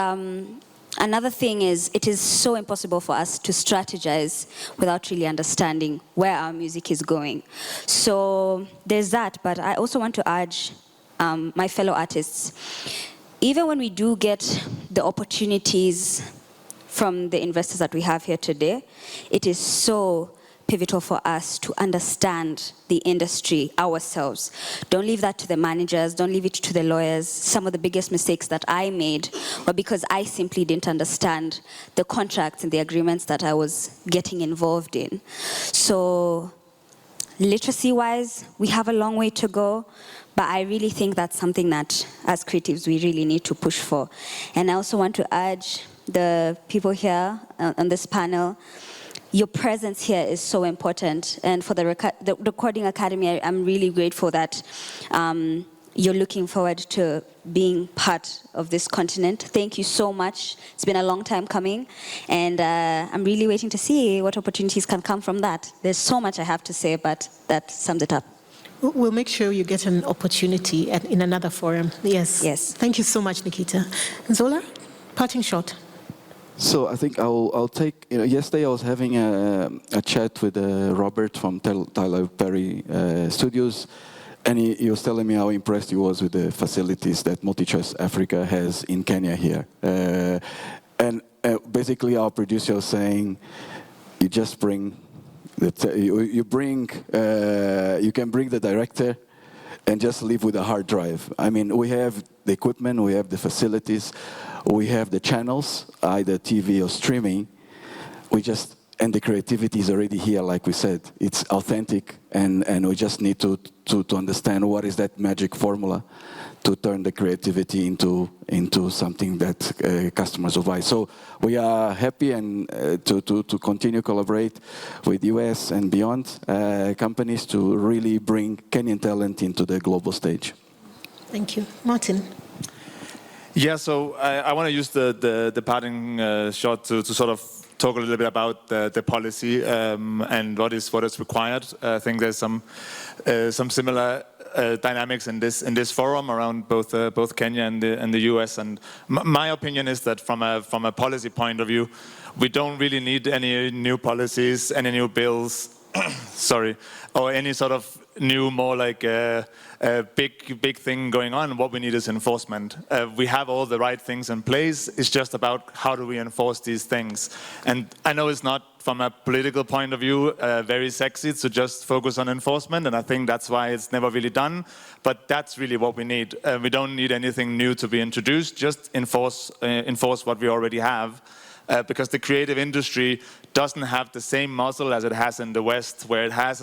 S7: another thing is, it is so impossible for us to strategize without really understanding where our music is going. So there's that, but I also want to urge my fellow artists, even when we do get the opportunities from the investors that we have here today, it is so pivotal for us to understand the industry ourselves. Don't leave that to the managers, don't leave it to the lawyers. Some of the biggest mistakes that I made were because I simply didn't understand the contracts and the agreements that I was getting involved in. So literacy-wise, we have a long way to go, but I really think that's something that as creatives we really need to push for. And I also want to urge the people here on this panel, your presence here is so important. And for the Recording Academy, I'm really grateful that you're looking forward to being part of this continent. Thank you so much. It's been a long time coming. And I'm really waiting to see what opportunities can come from that. There's so much I have to say, but that sums it up.
S1: We'll make sure you get an opportunity in another forum. Yes.
S7: Yes.
S1: Thank you so much, Nikita. Zola, parting shot.
S6: So I think I'll take, yesterday I was having a chat with Robert from Tyler Perry Studios, and he was telling me how impressed he was with the facilities that MultiChoice Africa has in Kenya here. And basically our producer was saying, you just bring, you can bring the director and just leave with a hard drive. I mean, we have the equipment, we have the facilities, we have the channels, either TV or streaming. And the creativity is already here, like we said. It's authentic, and we just need to understand what is that magic formula to turn the creativity into something that customers will buy. So we are happy and to continue collaborate with US and beyond companies to really bring Kenyan talent into the global stage.
S1: Thank you. Martin.
S2: Yeah, so I want to use the parting shot to sort of talk a little bit about the policy and what is required. I think there's some similar dynamics in this forum around both Kenya and the US. And my opinion is that from a policy point of view, we don't really need any new policies, any new bills, sorry, or any sort of new, more like a big thing going on. What we need is enforcement. We have all the right things in place. It's just about how do we enforce these things. And I know it's not, from a political point of view, very sexy to just focus on enforcement, and I think that's why it's never really done. But that's really what we need. We don't need anything new to be introduced. Just enforce what we already have. Because the creative industry doesn't have the same muscle as it has in the West, where it has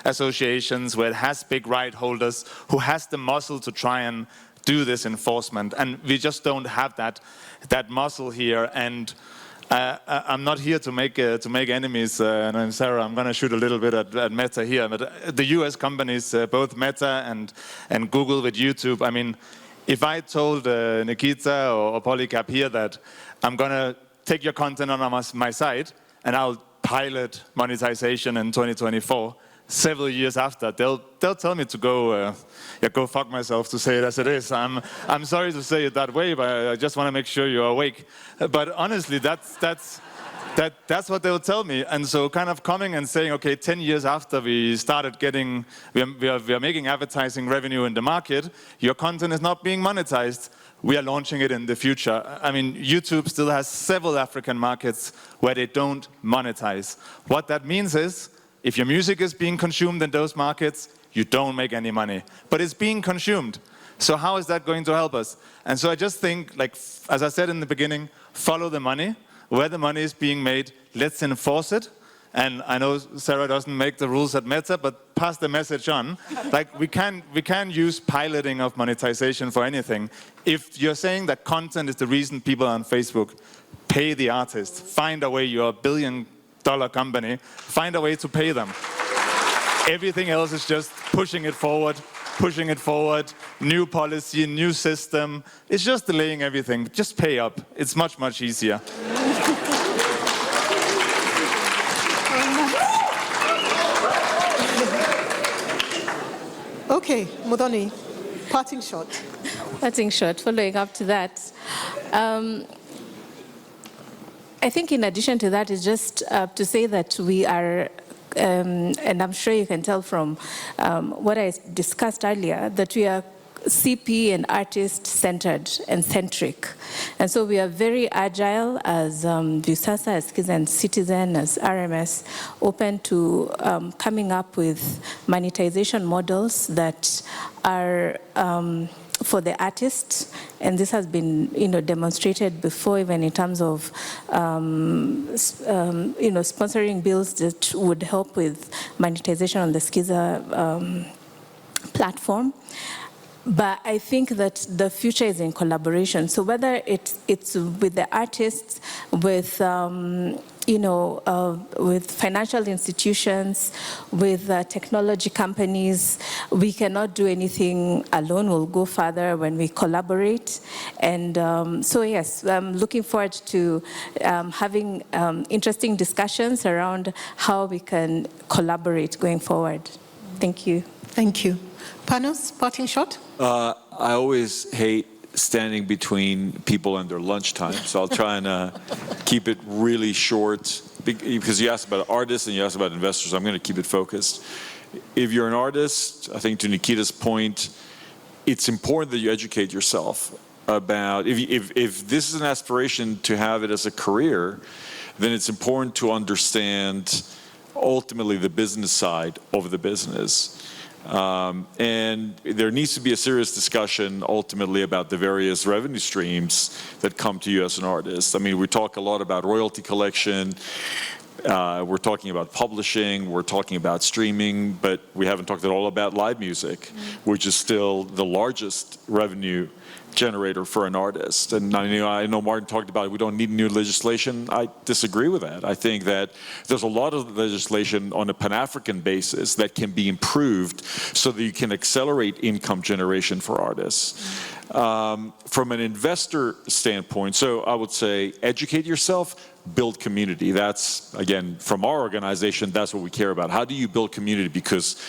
S2: associations, where it has big right holders, who has the muscle to try and do this enforcement. And we just don't have that muscle here. And I'm not here to make enemies. And I'm Sarah. I'm going to shoot a little bit at Meta here. But the US companies, both Meta and Google with YouTube, I mean, if I told Nikita or Polycap here that I'm going to take your content on my site and I'll pilot monetization in 2024, several years after, they'll tell me to go fuck myself, to say it as it is. I'm sorry to say it that way, but I just want to make sure you're awake. But honestly, that's what they'll tell me. And so kind of coming and saying, okay, 10 years after we started getting, we are making advertising revenue in the market, your content is not being monetized. We are launching it in the future. I mean, YouTube still has several African markets where they don't monetize. What that means is, if your music is being consumed in those markets, you don't make any money. But it's being consumed. So how is that going to help us? And so I just think, like, as I said in the beginning, follow the money. Where the money is being made, let's enforce it. And I know Sarah doesn't make the rules at Meta, but pass the message on. Like, we can use piloting of monetization for anything. If you're saying that content is the reason people are on Facebook, pay the artist. Find a way. You're a $1 billion company. Find a way to pay them. Everything else is just pushing it forward, new policy, new system. It's just delaying everything. Just pay up. It's much, much easier.
S1: Okay, Muthoni, parting shot.
S5: Parting shot, following up to that. I think in addition to that is just to say that we are, and I'm sure you can tell from what I discussed earlier, that we are CP and artist-centered and centric. And so we are very agile as Viusasa, as Skiza and Citizen, as RMS, open to coming up with monetization models that are for the artists, and this has been, demonstrated before, even in terms of, sponsoring bills that would help with monetization on the Skiza platform. But I think that the future is in collaboration. So whether it's with the artists, with with financial institutions, with technology companies, we cannot do anything alone. We'll go further when we collaborate. And so yes, I'm looking forward to having interesting discussions around how we can collaborate going forward. Thank you.
S1: Thank you. Panos, parting shot?
S4: I always hate standing between people and their lunchtime, so I'll try and keep it really short, because you asked about artists and you asked about investors. I'm going to keep it focused. If you're an artist, I think to Nikita's point, it's important that you educate yourself about, if this is an aspiration to have it as a career, then it's important to understand ultimately the business side of the business. And there needs to be a serious discussion ultimately about the various revenue streams that come to you as an artist. I mean, we talk a lot about royalty collection. We're talking about publishing, we're talking about streaming, but we haven't talked at all about live music, which is still the largest revenue generator for an artist. And I know Martin talked about we don't need new legislation. I disagree with that. I think that there's a lot of legislation on a Pan-African basis that can be improved so that you can accelerate income generation for artists. From an investor standpoint, so I would say educate yourself, build community. That's, again, from our organization, that's what we care about. How do you build community? Because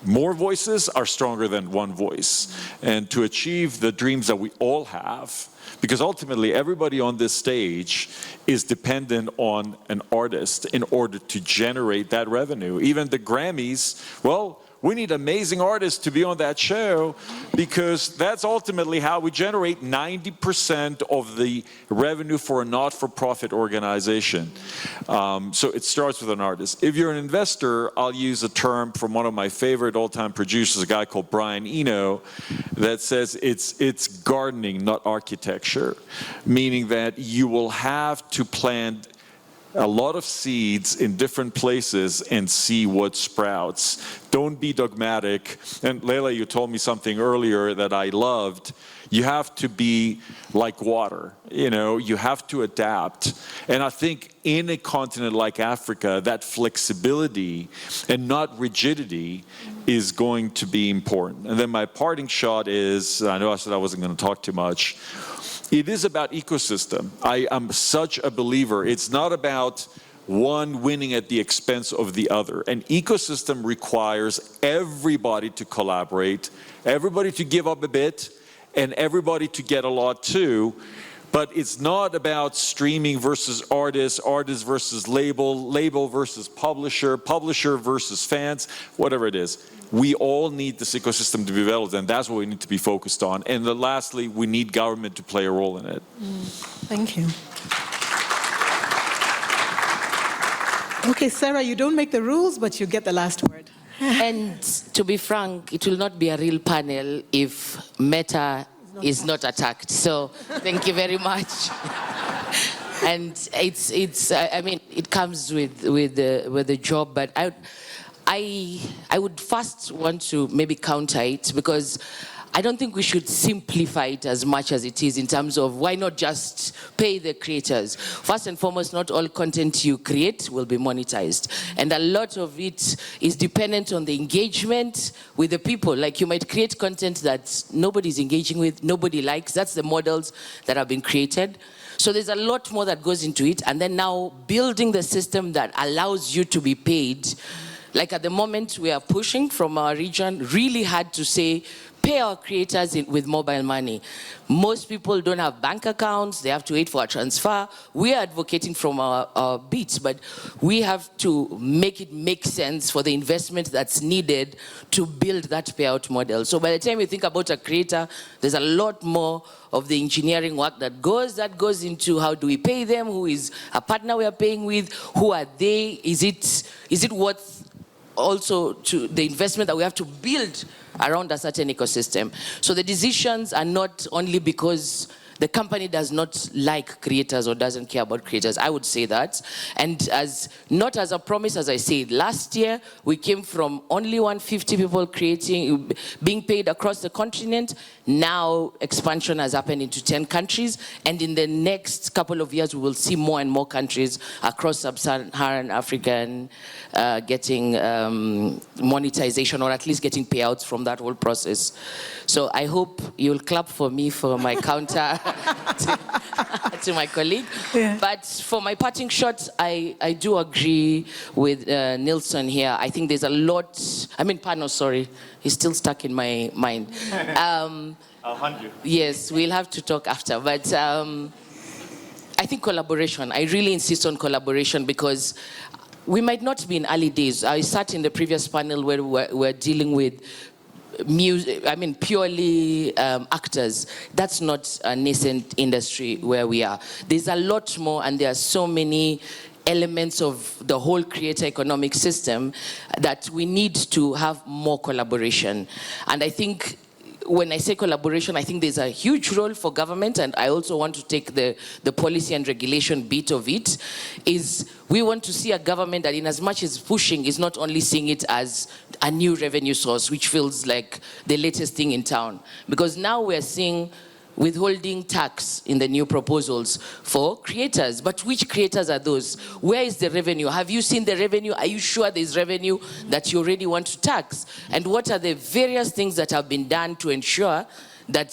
S4: more voices are stronger than one voice. And to achieve the dreams that we all have, because ultimately everybody on this stage is dependent on an artist in order to generate that revenue. Even the Grammys, well, we need amazing artists to be on that show because that's ultimately how we generate 90% of the revenue for a not-for-profit organization. So it starts with an artist. If you're an investor, I'll use a term from one of my favorite all-time producers, a guy called Brian Eno, that says it's gardening, not architecture, meaning that you will have to plant a lot of seeds in different places and see what sprouts. Don't be dogmatic. And Leila, you told me something earlier that I loved. You have to be like water, you have to adapt. And I think in a continent like Africa, that flexibility and not rigidity is going to be important. And then my parting shot is, I know I said I wasn't going to talk too much, it is about ecosystem. I am such a believer. It's not about one winning at the expense of the other. An ecosystem requires everybody to collaborate, everybody to give up a bit, and everybody to get a lot too. But it's not about streaming versus artist, artist versus label, label versus publisher, publisher versus fans, whatever it is. We all need this ecosystem to be developed, and that's what we need to be focused on. And then lastly, we need government to play a role in it.
S1: Thank you. Okay, Sarah, you don't make the rules, but you get the last word.
S3: And to be frank, it will not be a real panel if Meta is not attacked. So thank you very much. And I mean, it comes with the job, but I would first want to maybe counter it because I don't think we should simplify it as much as it is in terms of why not just pay the creators. First and foremost, not all content you create will be monetized. And a lot of it is dependent on the engagement with the people. Like you might create content that nobody's engaging with, nobody likes. That's the models that have been created. So there's a lot more that goes into it. And then now building the system that allows you to be paid. Like at the moment, we are pushing from our region really hard to say, pay our creators with mobile money. Most people don't have bank accounts, they have to wait for a transfer. We are advocating from our beats, but we have to make it make sense for the investment that's needed to build that payout model. So by the time you think about a creator, there's a lot more of the engineering work that goes into how do we pay them, who is a partner we are paying with, who are they, is it worth also to the investment that we have to build around a certain ecosystem. So the decisions are not only because the company does not like creators or doesn't care about creators. I would say that. And not as a promise, as I said, last year we came from only 150 people being paid across the continent. Now expansion has happened into 10 countries. And in the next couple of years, we will see more and more countries across sub-Saharan Africa getting monetization or at least getting payouts from that whole process. So I hope you'll clap for me for my counter to my colleague. Yeah. But for my parting shot, I do agree with Nilsson here. I think there's a lot, Pano, sorry, he's still stuck in my mind.
S2: I'll hunt you.
S3: Yes, we'll have to talk after. But I think collaboration, I really insist on collaboration because we might not be in early days. I sat in the previous panel where we're dealing with music, purely actors. That's not a nascent industry where we are. There's a lot more, and there are so many elements of the whole creator economic system that we need to have more collaboration. And I think when I say collaboration, I think there's a huge role for government, and I also want to take the policy and regulation bit of it, is we want to see a government that in as much as pushing is not only seeing it as a new revenue source, which feels like the latest thing in town. Because now we're seeing withholding tax in the new proposals for creators. But which creators are those? Where is the revenue? Have you seen the revenue? Are you sure there's revenue that you already want to tax? And what are the various things that have been done to ensure that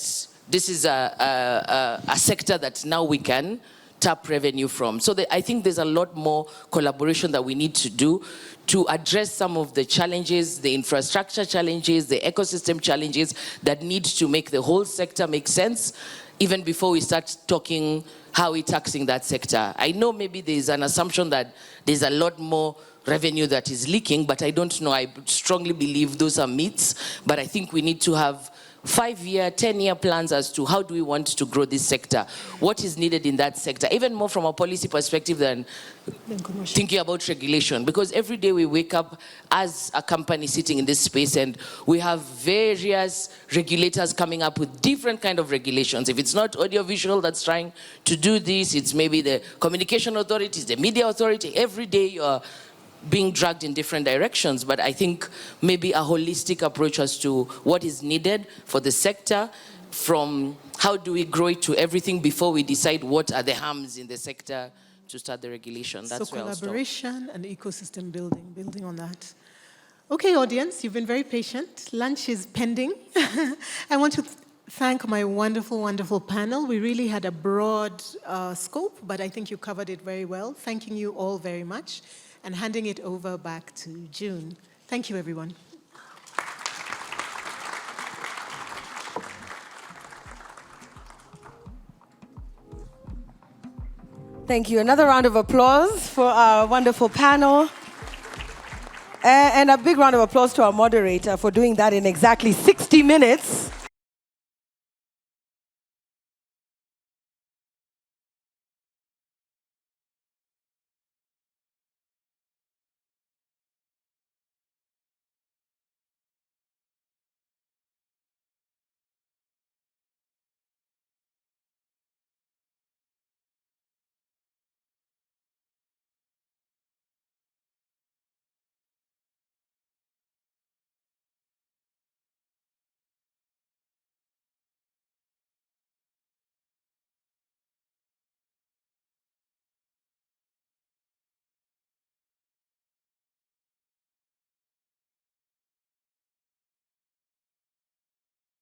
S3: this is a sector that now we can tap revenue from? So I think there's a lot more collaboration that we need to do to address some of the challenges, the infrastructure challenges, the ecosystem challenges that need to make the whole sector make sense, even before we start talking how we're taxing that sector. I know maybe there's an assumption that there's a lot more revenue that is leaking, but I don't know. I strongly believe those are myths, but I think we need to have 5-year, 10-year plans as to how do we want to grow this sector, what is needed in that sector, even more from a policy perspective than thinking about regulation. Because every day we wake up as a company sitting in this space and we have various regulators coming up with different kind of regulations. If it's not audiovisual that's trying to do this, it's maybe the communication authorities, the media authority. Every day you're being dragged in different directions, but I think maybe a holistic approach as to what is needed for the sector, from how do we grow it to everything before we decide what are the harms in the sector to start the regulation. That's
S1: so
S3: where I'll stop.
S1: collaboration and ecosystem building on that. Okay, audience, you've been very patient. Lunch is pending. I want to thank my wonderful, wonderful panel. We really had a broad scope, but I think you covered it very well. Thanking you all very much. And handing it over back to June. Thank you, everyone.
S8: Thank you. Another round of applause for our wonderful panel. And a big round of applause to our moderator for doing that in exactly 60 minutes.